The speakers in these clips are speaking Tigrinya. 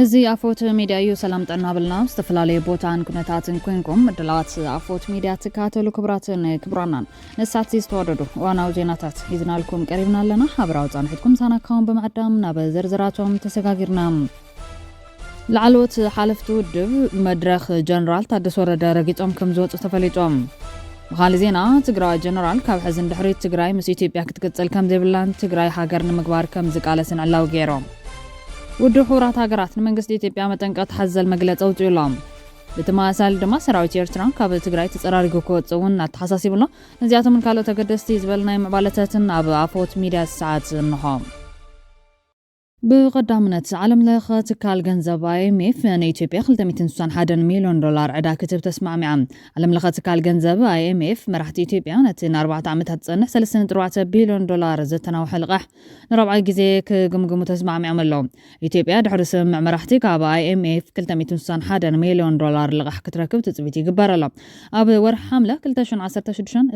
እዚ አፎት ሚዲያ እዩ ሰላም ጠና ብልና ዝተፈላልየ ቦታን ኩነታትን ኮይንኩም ድላዋት አፎት ሚዲያ ተካተሉ ክብራትን ክብራናን ነሳት ዝተወደዱ ዋናው ዜናታት ይዝናልኩም ቀሪብና ኣለና ሓብራው ጻንሕትኩም ሳናካውን በማዕዳም ናብ ዝርዝራቶም ተሰጋጊርና ለዓሎት ሓለፍቱ ውድብ መድረኽ ጀነራል ታደሰ ወረደ ረጊጾም ከም ዝወጹ ተፈሊጦም በኻሊ ዜና ትግራይ ጀነራል ካብ ሕዝን ድሕሪት ትግራይ ምስ ኢትዮጵያ ክትቅጽል ከም ዘይብላን ትግራይ ሃገር ንምግባር ከም ዝቃለስን ዕላው ገይሮም ውድብ ሕቡራት ሃገራት ንመንግስቲ ኢትዮጵያ መጠንቀቕቲ ሓዘል መግለጺ ኣውፂኡሎም ብተመሳሳሊ ድማ ሰራዊት ኤርትራ ካብ ትግራይ ተጸራሪጉ ክወጽእ እውን እናተሓሳሲቡሎ ነዚኣቶምን ካልኦት ተገደስቲ ዝበልናይ ምዕባለታትን ኣብ አፎት ሚድያ ሰዓት እንሆ بقدامنت عالم لخ تكال جنزب IMF نيتيوبيا 261 مليون دولار عدا كتب تسمع معم عالم لخ تكال جنزب IMF مرحت إثيوبيا نتن 4 عامات هتصنح 3.4 بليون دولار زتنا وحلقح نربع جزء كجمجم تسمع معم اللهم إثيوبيا دحرس مع مرحتي كاب IMF 261 مليون دولار لغح كتركب تثبيتي جبار الله أب ورح حملة كلتاشن 10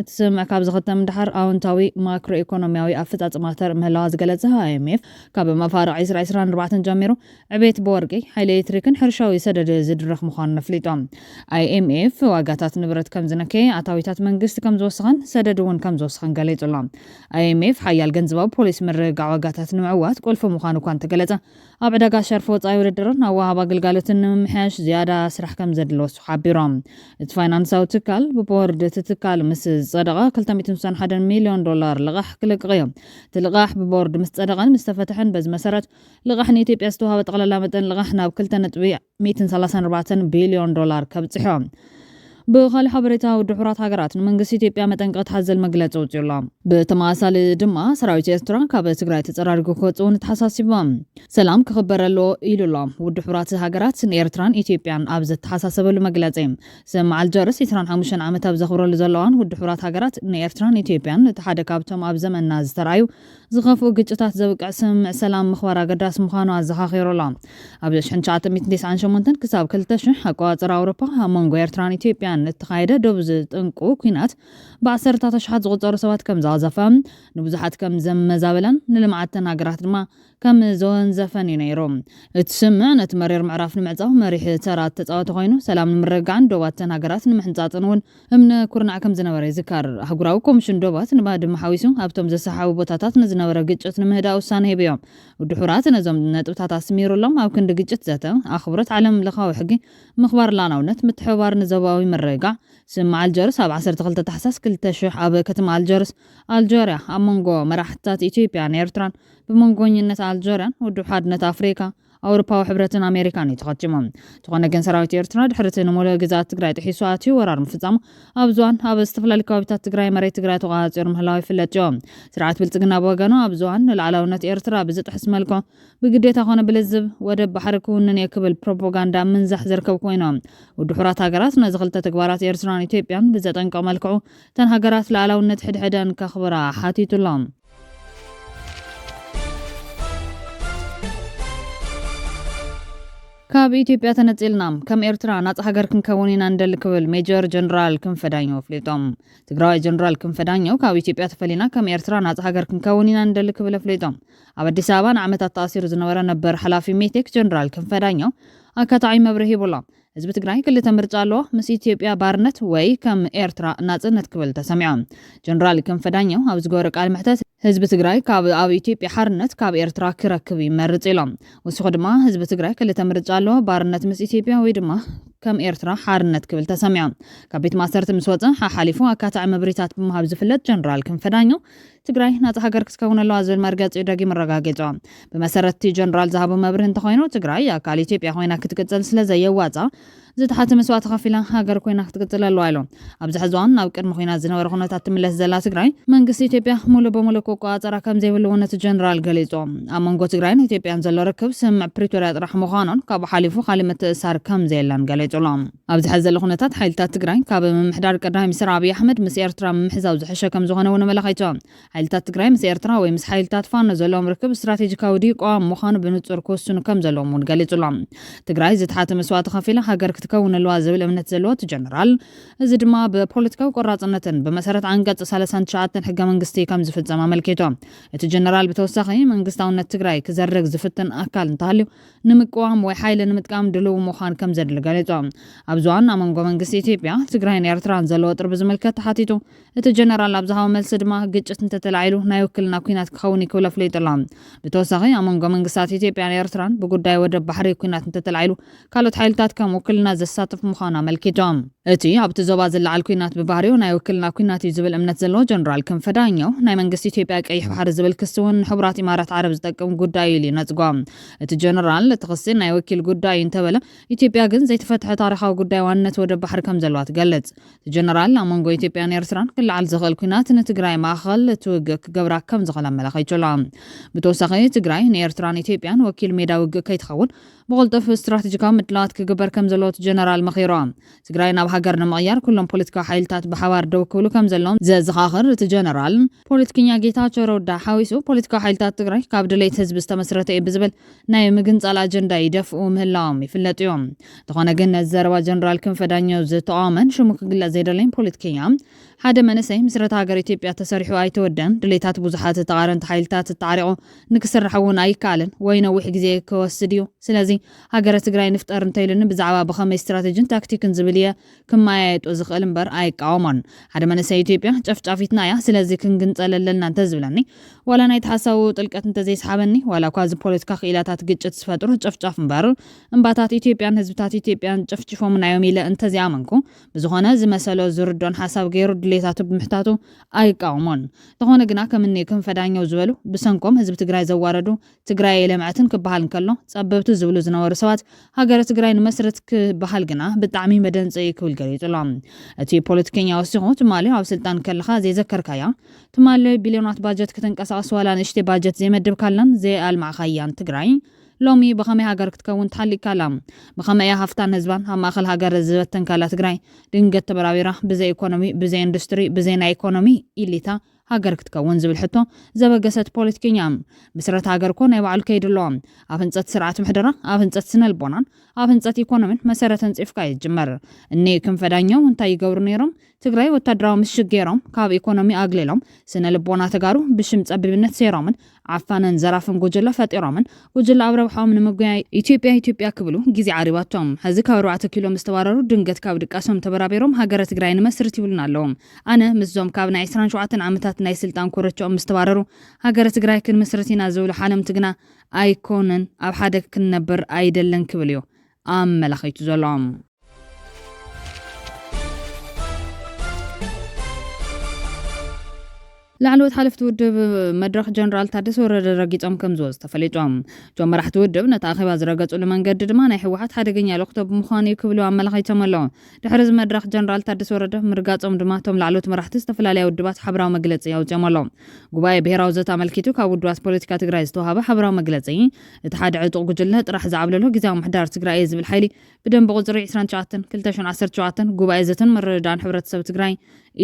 تسمع كاب زغتم دحر أونتاوي ماكرو إيكونومياوي أفتات ماتر مهلاز جلتها IMF كاب مفار عيسر 24 جاميرو عبيت بورقي حيلي تريكن حرشاوي سدد زدرخ مخان نفليتهم IMF واقاتات نبرت كم زنكي عطاويتات منقست كم زوسخن سددون كم زوسخن قليت الله IMF حيال جنزباب بوليس مرقع واقاتات نمعوات كلفو مخانو كان تقلته أبعدا قاشر فوت أيور الدرن أوها قلقالة محاش زيادة سرح كم زدلو سحابيرام تفاينانساو تكال ببورد تتكال مس صدقة كلتا 261 مليون دولار لغح كلك غيام تلغاح ببورد مستدقان مستفتحن بز مسارات لغحن إثيوبيا استوها بتقللا متن لغحنا بكلتا نتبيع 234 بليون دولار كبتصحيهم بخالي حبريتا ودحورات هاجرات منقس إثيوبيا متنقط حزل مقلة وتيولا بتماثال دما سراويت ኤርትራ ካብ ትግራይ ተጸራርጉ ክወጽኡን ተሓሳሲቦም ሰላም ክኽበረሎ ኢሉሎ ውድሕራት ሃገራት ኤርትራን ኢትዮጵያን ኣብ ዝተሓሳሰበሉ መግለጺ ሰማዓል ጀርስ 25 ዓመት ኣብ ዘኽብረሉ ዘለዋን ውድሕራት ሃገራት ኤርትራን ኢትዮጵያን ተሓደ ካብቶም ኣብ ዘመንና ዝተራዩ ዝኸፉ ግጭታት ዘብቅዕ ስምዕ ሰላም ምኽባር ኣገዳሲ ምዃኑ ኣዘኻኺሩላ ኣብ 1998 ክሳብ 2000 ኣቆጻጽራ ኣውሮፓ ኣብ መንጎ ኤርትራን ኢትዮጵያን እተኻየደ ደው ዝጥንቁ ኩናት ብ10 ተሽሓት ዝቑጸሩ ሰባት ከም زعزفهم نبزحت كم زمزابلن نلمعتن هاجرات ما كم زون زفني نيروم تسمع نتمرر معرف نمعزاو مريح ترات تصاوت خوينو سلام نمرقعن دواتن هاجرات نمحنصاطنون امن كورنا كم زنبر يذكر حغراوكم شندوبات نباد محاويسو هابتم زسحاو بوتاتات نزنبر ግጭት نمهدا وسان هبيوم ودحورات نزم نطبታት اسميرولم او كند ግጭት زته اخبرت عالم لخاو حقي مخبار لاناونت متحوار نزباوي مرقع سمع الجرس 12 تحساس كل تشح اب كتم الجرس الجيريا امونغو مراحتات اثيوبيا ኤርትራን بمونغونينت الجيريان ودحادነት افريكا أوروبا وحبرتنا أمريكاني تقدمهم تقولنا جن سراويت إيرترا دحرتنا مولا جزات تجري تحسواتي ورار مفزام أبزوان هذا استفلا الكوابتات تجري مريت تجري تغاصرهم هلاوي في اللجوم سرعة بلتقنا بوجانو أبزوان العلاونة إيرترا بزت حس ملكو بقديت أخونا بالزب ودب حركون نيكب البروباغندا من زحزر كوكوينهم ودحورات هاجرات نزغلت تجوارات إيرترا إثيوبيان بزت أنكو ملكو تنهاجرات العلاونة حدن كخبرة حاتيت اللام ካብ ኢትዮጵያ ተነጽልና ከም ኤርትራ ናጽ ሃገር ክንከውኒና እንደልክብል ሜጀር ጀነራል ክንፈዳኛው ፍሊጦም ትግራይ ጀነራል ክንፈዳኛው ካብ ኢትዮጵያ ተፈሊና ከም ኤርትራ ናጽ ሃገር ክንከውኒና እንደልክብል ፍሊጦም ኣብ አዲስ አበባ ዓመታት ተኣሲሩ ዝነበረ ነበር ሓላፊ ሜቴክ ጀነራል ክንፈዳኛው ኣካታዒ መብርሂ ቦላ ህዝቢ ትግራይ ክልተ ምርጫ ኣሎ ምስ ኢትዮጵያ ባርነት ወይ ከም ኤርትራ ናጽነት ክብል ተሰሚዖም ጀነራል ክንፈዳኛው ኣብ ዝገበረ ቃል ምሕተት ህዝቢ ትግራይ ካብ ኣብ ኢትዮጵያ ሓርነት ካብ ኤርትራ ክረክብ ይመርጽ ኢሎም ወስኹ ድማ ህዝቢ ትግራይ ክልተ ምርጫ ኣሎ ባርነት ምስ ኢትዮጵያ ወይ ድማ ከም ኤርትራ ሓርነት ክብል ተሰሚዖም ካብ ቤት ማስተርቲ ምስ ወጽ ሓሊፉ ኣካታዒ መብሪታት ብምሃብ ዝፍለጥ ጀነራል ክንፈዳኛው ትግራይ ናጽ ሃገር ክስከውነሎ ዝብል መርገጺ ደጊ መረጋገጾ ብመሰረቲ ጀነራል ዝሃቦ መብርህ እንተኾይኑ ትግራይ ኣካል ኢትዮጵያ ኮይና ክትቅጽል ስለዘየዋጻ ዝተሓተ መስዋዕት ከፊላ ሃገር ኮይና ክትቅጽል ኣለዋ ኢሎም ኣብዚ ሕዝዋን ናብ ቅድሚ ኮይና ዝነበረ ኩነታት ትምለስ ዘላ ትግራይ መንግስቲ ኢትዮጵያ ሙሉ በሙሉ ቆቋፀራ ከም ዘይብሉ ነቲ ጀነራል ገሊጾም ኣብ መንጎ ትግራይን ኢትዮጵያን ዘሎ ርክብ ስምዕ ፕሪቶሪያ ጥራሕ ምዃኑን ካብ ሓሊፉ ካሊእ ምትእስሳር ከም ዘየላን ገሊጾሎም ኣብዚ ሕዚ ዘሎ ኩነታት ሓይልታት ትግራይ ካብ ምምሕዳር ቀዳማይ ሚኒስትር ኣብይ ኣሕመድ ምስ ኤርትራ ምምሕዛብ ዝሕሸ ከም ዝኾነ እውን መለኺቶም ሓይልታት ትግራይ ምስ ኤርትራ ወይ ምስ ሓይልታት ፋኖ ዘለዎም ርክብ ስትራቴጂካዊ ቋም ምዃኑ ብንጹር ክወስኑ ከም ዘለዎም እውን ገሊጹሎም ትግራይ ዝተሓተ መስዋዕቲ ከፊላ ሃገር ክትከውነልዋ ዝብል እምነት ዘለዎ ጀነራል እዚ ድማ ብፖለቲካዊ ቆራጽነትን ብመሰረት አንቀጽ 39 ሕገ መንግስቲ ከም ዝፍጸም አመልኪቶም እቲ ጀነራል ብተወሳኺ መንግስታውነት ትግራይ ክዘርግ ዝፍትን አካል እንተሃልዩ ንምቅዋም ወይ ሓይሊ ንምጥቃም ድልው ምዃን ከም ዘድሊ ገሊጾም ኣብ ዝዋን ኣመንጎ መንግስቲ ኢትዮጵያ ትግራይን ኤርትራን ዘለዎ ጥርቢ ዝምልከት ተሓቲቱ እቲ ጀነራል ኣብ ዝሃቦ መልሲ ድማ ግጭት እንተተላዒሉ ናይ ውክልና ኩናት ክኸውን ይክእል ኣፍሊጡሎም ብተወሳኺ ኣመንጎ መንግስታት ኢትዮጵያን ኤርትራን ብጉዳይ ወደብ ባሕሪ ኩናት እንተተላዒሉ ካልኦት ሓይልታት ከም ውክልና ዘሳትፍ ምዃኑ አመልኪቶም እቲ ኣብቲ ዞባ ዝለዓል ኩናት ብባህሪኡ ናይ ውክልና ኩናት እዩ ዝብል እምነት ዘለዎ ጀነራል ክንፈ ዳኘው ናይ መንግስቲ ኢትዮጵያ ቀይሕ ባሕሪ ዝብል ክስ እውን ሕቡራት ኢማራት ዓረብ ዝጠቅም ጉዳይ እዩ ኢሉ ነጽጎም እቲ ጀነራል እቲ ክሲ ናይ ወኪል ጉዳይ እንተበለ ኢትዮጵያ ግን ዘይተፈትሐ ታሪኻዊ ጉዳይ ዋንነት ወደብ ባሕሪ ከም ዘለዋ ትገልጽ እቲ ጀነራል ኣመንጎ ኢትዮጵያን ኤርትራን ክለዓል ዝኽእል ኩናት ንትግራይ ማእኸል ትውግእ ክገብራ ከም ዝኽእል ኣመላኺቱላ ብተወሳኺ ትግራይ ንኤርትራን ኢትዮጵያን ወኪል ሜዳ ውግእ ከይትኸውን ብቕልጡፍ ስትራቴጂካዊ ምድላዋት ክግበር ከም ዘለዎ ጀነራል መኺሮም ትግራይ ናብ ሃገር ንምቕያር ኩሎም ፖለቲካዊ ሓይልታት ብሓባር ደው ክብሉ ከም ዘለዎም ዘዘኻኽር እቲ ጀነራል ፖለቲከኛ ጌታቸው ረዳ ሓዊሱ ፖለቲካዊ ሓይልታት ትግራይ ካብ ድሌት ህዝቢ ዝተመስረተ እዩ ብዝብል ናይ ምግንጻል ኣጀንዳ ይደፍኡ ምህላዎም ይፍለጥ እዮም ዝኾነ ግን ዘረባ ጀነራል ክንፈ ዳኘው ዝተቃወመን ሽሙ ክግለጽ ዘይደለይን ፖለቲከኛ ሓደ መንእሰይ ምስረታ ሃገር ኢትዮጵያ ተሰሪሑ ኣይተወደን ድሌታት ብዙሓት ተቃረንቲ ሓይልታት ተጣሪቑ ንክስራሕ እውን ኣይከኣልን ወይ ነዊሕ ግዜ ክወስድ እዩ ስለዚ ሃገረ ትግራይ ንፍጠር እንተይሉኒ ብዛዕባ ብኸመይ ስትራቴጂን ታክቲክን ዝብል እየ ክመያየጡ ዝኽእል እምበር ኣይቃወሞን ሓደ መንእሰይ ኢትዮጵያ ጨፍጫፊትና እያ ስለዚ ክንግንጸለለልና እንተዝብለኒ ዋላ ናይ ተሓሳቡ ጥልቀት እንተዘይሰሓበኒ ዋላ እኳ እዚ ፖለቲካ ክኢላታት ግጭት ዝፈጥሩ ጨፍጫፍ እምበር እምባታት ኢትዮጵያን ህዝብታት ኢትዮጵያን ጨፍጭፎም ናዮም ኢለ እንተዝኣመንኩ ብዝኾነ ዝመሰሎ ዝርዶን ሓሳብ ገይሩ ድሌታቱ ብምሕታቱ ኣይቃወሞን ዝኾነ ግና ከምኒ ክንፈ ዳኘው ዝበሉ ብሰንኮም ህዝቢ ትግራይ ዘዋረዱ ትግራይ የለምዕትን ክበሃል እንከሎ ጸበብቱ ዝብሉ ዝነበሩ ሰባት ሃገረ ትግራይ ንመስረት ክበሃል ግና ብጣዕሚ መደንጸይ ክብል ገሊጹሎም እቲ ፖለቲከኛ ወሲኹ ትማሊ ኣብ ስልጣን ከለኻ ዘይዘከርካያ ትማሊ ቢልዮናት ባጀት ክትንቀሳቀስ ዋላ ንእሽተይ ባጀት ዘይመድብ ካላን ዘይኣልማዕኻያን ትግራይ ሎሚ ብኸመይ ሃገር ክትከውን ተሓሊካላ ብኸመይ ሃፍታን ህዝባን ኣብ ማእኸል ሃገር ዝበተን ካላ ትግራይ ድንገት ተበራቢራ ብዘይ ኢኮኖሚ ብዘይ ኢንዱስትሪ ብዘይ ናይ ኢኮኖሚ ኢሊታ ሃገር ክትከውን ዝብል ሕቶ ዘበገሰት ፖለቲከኛ ምስረት ሃገር ኮ ናይ ባዕሉ ከይድለዎም ኣብ ህንፀት ስርዓት ምሕደራ ኣብ ህንፀት ስነልቦናን ኣብ ህንፀት ኢኮኖሚን መሰረተን ጽፍካ ይጅመር እኒ ክንፈ ዳኘው እንታይ ይገብሩ ነይሮም ትግራይ ወታደራዊ ምሽግ ገይሮም ካብ ኢኮኖሚ ኣግሊሎም ስነልቦና ተጋሩ ብሽም ጸቢብነት ሰይሮምን ዓፋነን ዘራፍን ጉጅለ ፈጢሮምን ጉጅለ ኣብ ረብሖም ንምጉያይ ኢትዮጵያ ክብሉ ግዜ ዓሪባቶም ሕዚ ካብ 4 ኪሎ ምስተባረሩ ድንገት ካብ ድቃሶም ተበራቢሮም ሃገረ ትግራይ ንመስርት ይብሉና ኣለዎም ኣነ ምስዞም ካብ ናይ 27 ዓመታት ናይ ስልጣን ኮረቾም ምስተባረሩ ሃገረ ትግራይ ክንመስርት ኢና ዝብሉ ሓለም ትግና ኣይኮነን ኣብ ሓደ ክንነብር ኣይደለን ክብል እዩ ኣመላኺቱ ዘሎም لعلوت حلفت ودب مدرخ جنرال ታደሰ ወረደ ረጊጾም ከም ዝወዝ ተፈሊጦም ጆም መራሕቲ ውድብ ነታ ኣኼባ ዝረገጹሉ መንገዲ ድማ ናይ ሕወሓት ሓደገኛ ለኽቶ ብምዃኑ ክብሉ ኣመላኺቶም ኣለዉ ድሕሪ እዚ መድረኽ ጀነራል ታደሰ ወረደ ምርጋጾም ድማ ቶም ላዕሎት መራሕቲ ዝተፈላለዩ ውድባት ሓበራዊ መግለጺ ያውፅኦም ኣለዉ ጉባኤ ብሄራዊ ዘተ ኣመልኪቱ ካብ ውድባት ፖለቲካ ትግራይ ዝተዋሃበ ሓበራዊ መግለጺ እቲ ሓደ ዕጡቕ ጉጅለ ጥራሕ ዝዓብለሉ ጊዜያዊ ምሕዳር ትግራይ ዝብል ሓይሊ ብደንቢ ቁጽሪ 29/2017 ጉባኤ ዘተን ምርድዳእን ሕብረተሰብ ትግራይ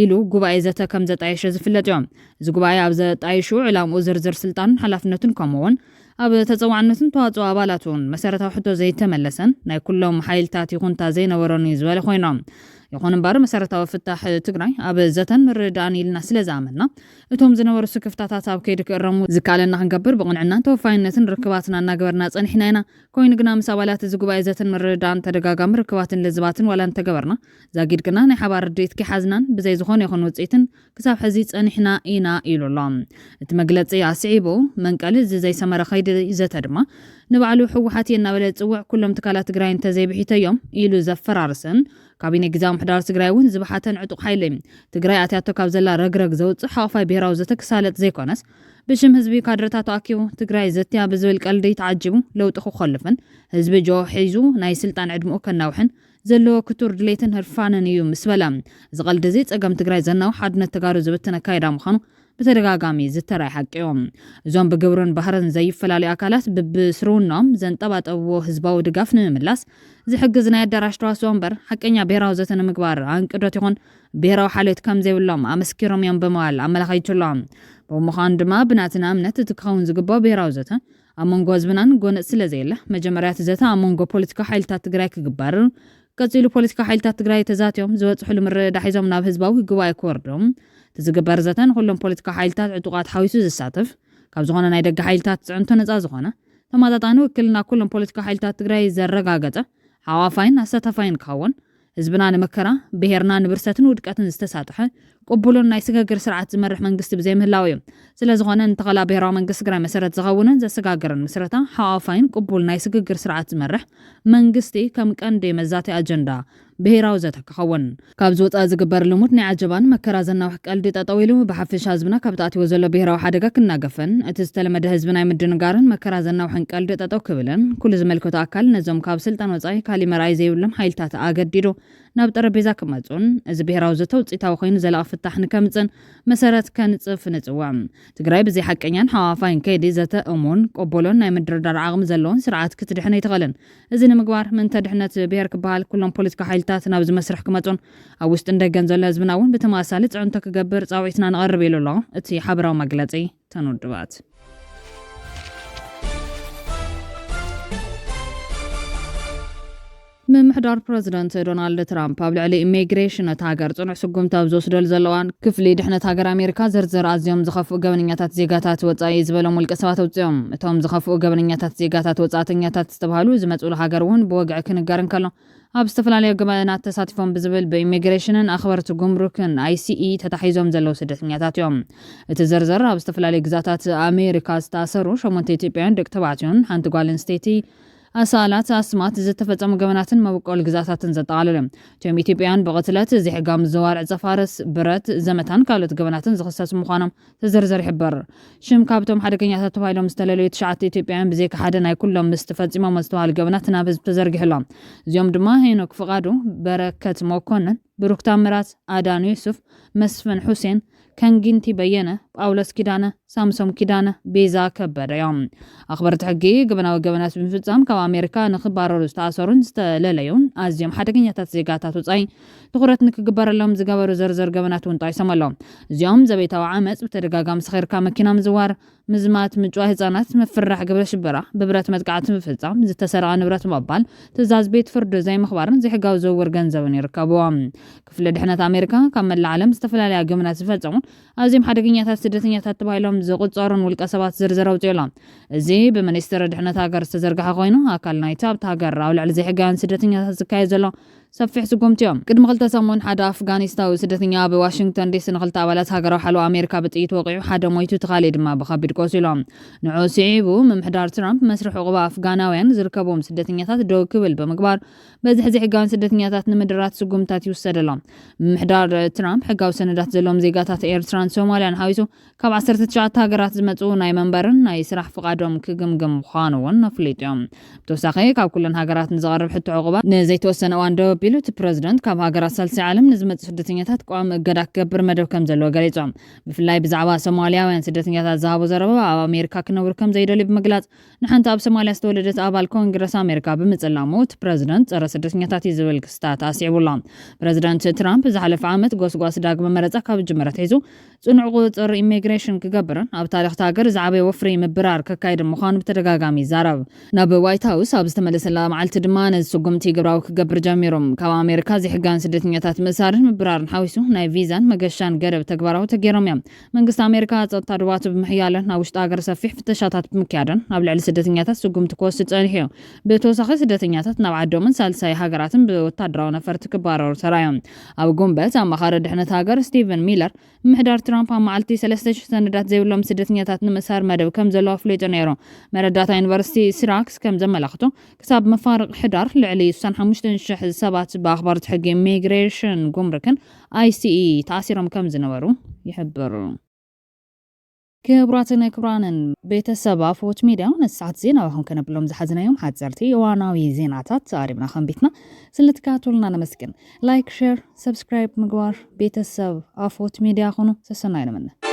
ኢሉ ጉባኤ ዘተ ከም ዘጣየሸ ዝፍለጥ እዮም እዚ ጉባኤ ኣብ ዘጣየሹ ዕላምኡ ዝርዝር ስልጣንን ሓላፍነቱን ከምኡውን ኣብ ተጸዋዕነቱን ተዋጽኦ ኣባላቱን መሰረታዊ ሕቶ ዘይተመለሰን ናይ ኩሎም ሓይልታት ይኹንታ ዘይነበረን ዝበለ ኮይኖም ይኹን እምበር መሰረታዊ ፍታሕ ትግራይ ኣብ ዘተን ምርድዳእን ኢልና ስለዝኣመና እቶም ዝነበሩ ስክፍታታት ኣብ ከይዲ ክእረሙ ዝካለና ክንገብር ብቕንዕናን ተወፋይነትን ርክባትና እናገበርና ጸኒሕና ኢና ኮይኑ ግና ምስ ኣባላት እዚ ጉባኤ ዘተን ምርድዳእን ተደጋጋሚ ርክባትን ልዝባትን ዋላ እንተገበርና ዛጊድ ግና ናይ ሓባር ርድኢት ክሓዝናን ብዘይ ዝኾነ ይኹን ውፅኢትን ክሳብ ሕዚ ጸኒሕና ኢና ኢሉሎም እቲ መግለጺ ኣስዒቡ መንቀሊ እዚ ዘይሰመረ ከይዲ ዘተ ድማ ንባዕሉ ሕወሓት እናበለ ጽውዕ ኩሎም ትካላት ትግራይ እንተዘይብሒተዮም ኢሉ ዘፈራርስን ካቢኔ ግዛው ምሕዳር ትግራይ እውን ዝባሓተን ዕጡቕ ሓይሊ ትግራይ ኣትያቶ ካብ ዘላ ረግረግ ዘውፅእ ሓፋይ ብሄራዊ ዘተ ክሳለጥ ዘይኮነስ ብሽም ህዝቢ ካድረታት ተኣኪቡ ትግራይ ዘትያ ብዝብል ቀልዲ ተዓጂቡ ለውጢ ክኸልፍን ህዝቢ ጆ ሒዙ ናይ ስልጣን ዕድምኡ ከናውሕን ዘለዎ ክቱር ድሌትን ህርፋንን እዩ ምስ በላ እዚ ቀልዲ እዚ ጸገም ትግራይ ዘናው ሓድነት ተጋሩ ዝብትን ኣካይዳ ምዃኑ በተደጋጋሚ ዝተራይ ሓቂዮም እዞም ብግብርን ባህርን ዘይፈላለዩ ኣካላት ብብስሩኖም ዘንጠባጠብዎ ህዝባዊ ድጋፍ ንምምላስ ዝሕግዝ ናይ ኣዳራሽ ተዋስኦ እምበር ሓቀኛ ብሄራዊ ዘተ ንምግባር አንቅዶት ይኹን ብሄራዊ ሓልዮት ከም ዘይብሎም ኣመስኪሮም እዮም ብምባል ኣመላኺቱሎም بمخان دما بناتنا أمنت تكون زقبا بيراوزتها أمونغو زبنان قونت سلازيلة مجمريات زتا أمونغو بوليتيكا حيلتا تقراي كقبار قصيلو بوليتيكا حيلتا تقراي تزاتيوم زوات حلو مر دحيزوم ناب هزباوي قواي كوردوم تزقبار زتان كلهم بوليتيكا حيلتا عطوقات حاويسو زساتف كاب زغونا نايدق حيلتا تعنتو نزا زغونا تماداتانو وكلنا كلهم بوليتيكا حيلتا تقراي زرقاقتا حوافاين أساتفاين كاون ህዝብና ንመከራ ብሄርና ንብርሰትን ውድቀትን ዝተሳተሐ ቅቡሉን ናይ ስጋግር ስርዓት ዝመርሕ መንግስቲ ብዘይምህላው እዩ ስለዝኾነ እንተኸላ ብሄራዊ መንግስቲ ትግራይ መሰረት ዝኸውንን ዘሰጋግርን ምስረታ ሓዋፋይን ቅቡል ናይ ስጋግር ስርዓት ዝመርሕ መንግስቲ ከም ቀንዲ መዛቲ አጀንዳ ብሄራዊ ዘተከኸውን ካብ ዝወፃ ዝግበር ልሙድ ናይ ዓጀባን መከራ ዘናውሕ ቀልዲ ጠጠው ኢሉ ብሓፈሻ ህዝብና ካብ ተኣትዎ ዘሎ ብሄራዊ ሓደጋ ክናገፈን እቲ ዝተለመደ ህዝቢ ናይ ምድንጋርን መከራ ዘናውሕን ቀልዲ ጠጠው ክብልን ኩሉ ዝመልከቶ አካል ነዞም ካብ ስልጣን ወፃኢ ካሊእ መርኣይ ዘይብሎም ሓይልታት ኣገዲዱ ናብ ጠረጴዛ ክመፁን እዚ ብሄራዊ ዘተ ውፅኢታዊ ኮይኑ ዘላቒ ፍታሕ ንከምፅን መሰረት ከንፅፍ ንፅዋዕ ትግራይ ብዘይ ሓቀኛን ሓዋፋይን ከይዲ ዘተ እሙን ቅቡሎን ናይ ምድርዳር ዓቕሚ ዘለዎን ስርዓት ክትድሕነ ይትኽእልን እዚ ንምግባር ምንተ ድሕነት ብሄር ክበሃል ኩሎም ፖለቲካ ሓይልታት ናብዚ መስርሕ ክመፁን ኣብ ውሽጢ እንደገን ዘሎ ህዝብና እውን ብተመሳሳሊ ፅዕንቶ ክገብር ፃውዒትና ንቐርብ ኢሉ ኣሎ እቲ ሓበራዊ መግለፂ ተንውድባት ምምሕዳር ፕሬዝዳንት ዶናልድ ትራምፕ ኣብ ልዕሊ ኢሚግሬሽን እቲ ሃገር ጽኑዕ ስጉምታ ዝወስደሉ ዘለዋን ክፍሊ ድሕነት ሃገር ኣሜሪካ ዝርዝር ኣዝዮም ዝኸፍኡ ገበነኛታት ዜጋታት ወጻኢ ዝበሎም ውልቀ ሰባት ኣውፅኦም እቶም ዝኸፍኡ ገበነኛታት ዜጋታት ወጻእተኛታት ዝተባሃሉ ዝመጽሉ ሃገር እውን ብወግዒ ክንጋርን ከሎ ኣብ ዝተፈላለዩ ገበናት ተሳቲፎም ብዝብል ብኢሚግሬሽንን ኣኽበርቲ ጉምሩክን ICE ተታሒዞም ዘለዉ ስደተኛታት እዮም እቲ ዝርዝር ኣብ ዝተፈላለዩ ግዛታት ኣሜሪካ ዝተኣሰሩ 8 ኢትዮጵያውያን ደቂ ተባዕትዮን ሓንቲ ጓል ኣንስተይቲ ኣሳላት ኣስማት ዝተፈጸሙ ገበናትን መበቆል ግዛታትን ዘጠቓልሉ እቶም ኢትዮጵያውያን ብቕትለት ዘይሕጋዊ ምዝዋር ዕፀፋርስ ብረት ዘመታን ካልኦት ገበናትን ዝኽሰሱ ምዃኖም ተዘርዘር ይሕበር ሽም ካብቶም ሓደገኛታት ተባሂሎም ዝተለለዩ 9 ኢትዮጵያውያን ብዘይካ ሓደ ናይ ኩሎም ምስ ተፈጺሞም ዝተባሃሉ ገበናት ናብ ህዝቢ ተዘርጊሖሎም እዚኦም ድማ ሄኖክ ፍቓዱ በረከት መኮንን ብሩክ ታምራት አዳኑ ዩሱፍ መስፍን ሁሴን ከንጊንቲ በየነ ጳውሎስ ኪዳነ ሳምሶም ኪዳነ ቤዛ ከበደ እዮም ኣኽበርቲ ሕጊ ገበናዊ ገበናት ብምፍጻም ካብ ኣሜሪካ ንኽባረሩ ዝተኣሰሩን ዝተለለዩን ኣዝዮም ሓደገኛታት ዜጋታት ወጻኢ ትኹረት ንክግበረሎም ዝገበሩ ዘርዘር ገበናት እውን ጠቂሶም ኣለው እዚኦም ዘቤታዊ ዓመፅ ብተደጋጋሚ ሰኺርካ መኪና ምዝዋር ምዝማት ምጭዋይ ህፃናት ምፍራሕ ግብረ ሽበራ ብብረት መጥቃዕቲ ምፍጻም ዝተሰረቐ ንብረት ምቕባል ትእዛዝ ቤት ፍርዲ ዘይምኽባርን ዘይሕጋዊ ዝውውር ገንዘብን ይርከብዎም ክፍሊ ድሕነት ኣሜሪካ ካብ መላእ ዓለም ዝተፈላለዩ ገበናት ዝፈጸሙን ኣዝዮም ሓደገኛታት ስደተኛታት ተባሂሎም ዝቁፀሩን ውልቀ ሰባት ዝርዝር ኣውፅኡሎም እዚ ብሚኒስትሪ ድሕነት ሃገር ዝተዘርግሐ ኮይኑ ኣካል ናይቲ ኣብቲ ሃገር ኣብ ልዕሊ ዘይሕጋውያን ስደተኛታት ዝካየድ ዘሎ ሰፊሕ ስጉምቲ እዮም ቅድሚ 2 ሰሙን ሓደ ኣፍጋኒስታዊ ስደተኛ ኣብ ዋሽንግተን ዲሲ ንኽልተ ኣባላት ሃገራዊ ሓልዋ ኣሜሪካ ብጥይት ወቂዑ ሓደ ሞይቱ ተኻሊእ ድማ ብከቢድ ቆሲሎም ንዑ ስዒቡ ምምሕዳር ትራምፕ መስርሕ ዕቑባ ኣፍጋናውያን ዝርከቦም ስደተኛታት ደው ክብል ብምግባር በዚ ዘይሕጋውያን ስደተኛታት ንምድራት ስጉምታት ይውሰደሎም ምምሕዳር ትራምፕ ሕጋዊ ሰነዳት ዘለዎም ዜጋታት ኤርትራን ሶማልያን ሓዊሱ ካብ 19 ሃገራት ዝመፁ ናይ መንበርን ናይ ስራሕ ፍቃዶም ክግምግም ምዃኑ እውን ኣፍሊጡ እዮም ብተወሳኺ ካብ ኩለን ሃገራት ንዝቐርብ ሕቶ ዕቑባ ንዘይተወሰነ እዋን ደው ኣቢሉ እቲ ፕሬዝደንት ካብ ሃገራት ሳልሳይ ዓለም ንዝመፁ ስደተኛታት ቋሚ እገዳ ክገብር መደብ ከም ዘለዎ ገሊፆም ብፍላይ ብዛዕባ ሶማልያውያን ስደተኛታት ዝሃቦ ዘረባ ኣብ ኣሜሪካ ክነብሩ ከም ዘይደልዩ ብምግላጽ ንሓንቲ ኣብ ሶማልያ ዝተወለደት ኣባል ኮንግረስ ኣሜሪካ ብምጽላሙ እቲ ፕሬዝደንት ፀረ ስደተኛታት እዩ ዝብል ክስታት ኣስዒቡላ ፕሬዝደንት ትራምፕ ዝሓለፈ ዓመት ጎስጓስ ዳግመ መረፃ ካብ ጅምረት ሒዙ ጽኑዕ ቁፅጥር ኢሚግሬሽን ክገብርን ኣብ ታሪኽቲ ሃገር ዝዓበየ ወፍሪ ምብራር ከካይድ ምዃኑ ብተደጋጋሚ ይዛረብ ናብ ዋይት ሃውስ ኣብ ዝተመለሰላ መዓልቲ ድማ ነዚ ስጉምቲ ግብራዊ ክገብር ጀሚሮም ካብ ኣሜሪካ ዘይሕጋውያን ስደተኛታት ምእሳርን ምብራርን ሓዊሱ ናይ ቪዛን መገሻን ገደብ ተግባራዊ ተገይሮም እዮም መንግስቲ ኣሜሪካ ፀጥታ ድባቱ ብምሕያልን ናብ ውሽጢ ሃገር ሰፊሕ ፍተሻታት ብምክያድን ኣብ ልዕሊ ስደተኛታት ስጉምቲ ክወስድ ፀኒሑ እዩ ብተወሳኺ ስደተኛታት ናብ ዓዶምን ሳልሳይ ሃገራትን ብወታደራዊ ነፈርቲ ክባረሩ ተራእዮም ኣብ ጉንበት ኣማኻሪ ድሕነት ሃገር ስቲቨን ሚለር ምምሕዳር ትራምፕ ኣብ መዓልቲ 3,000 ሰነዳት ዘይብሎም ስደተኛታት ንምእሳር መደብ ከም ዘለዎ ኣፍሊጡ ነይሩ መረዳታ ዩኒቨርሲቲ ሲራክስ ከም ዘመላኽቶ ክሳብ መፋርቕ ሕዳር ልዕሊ 65,000 ሰባት በኣኽበርቲ ሕጊ ኢሚግሬሽን ጉምሩክን ICE ተኣሲሮም ከም ዝነበሩ ይሕብሩ ክቡራትን ክቡራንን ቤተሰብ ኣፎት ሚድያ ነሰዓት ዜና ዋኹም ከነብሎም ዝሓዝናዮም ሓፀርቲ እዋናዊ ዜናታት ኣሪብና ከንቢትና ስለትካቱልና ነመስግን ላይክ ሼር ሰብስክራይብ ምግባር ቤተሰብ ኣፎት ሚድያ ኹኑ ተሰናይ ነመነ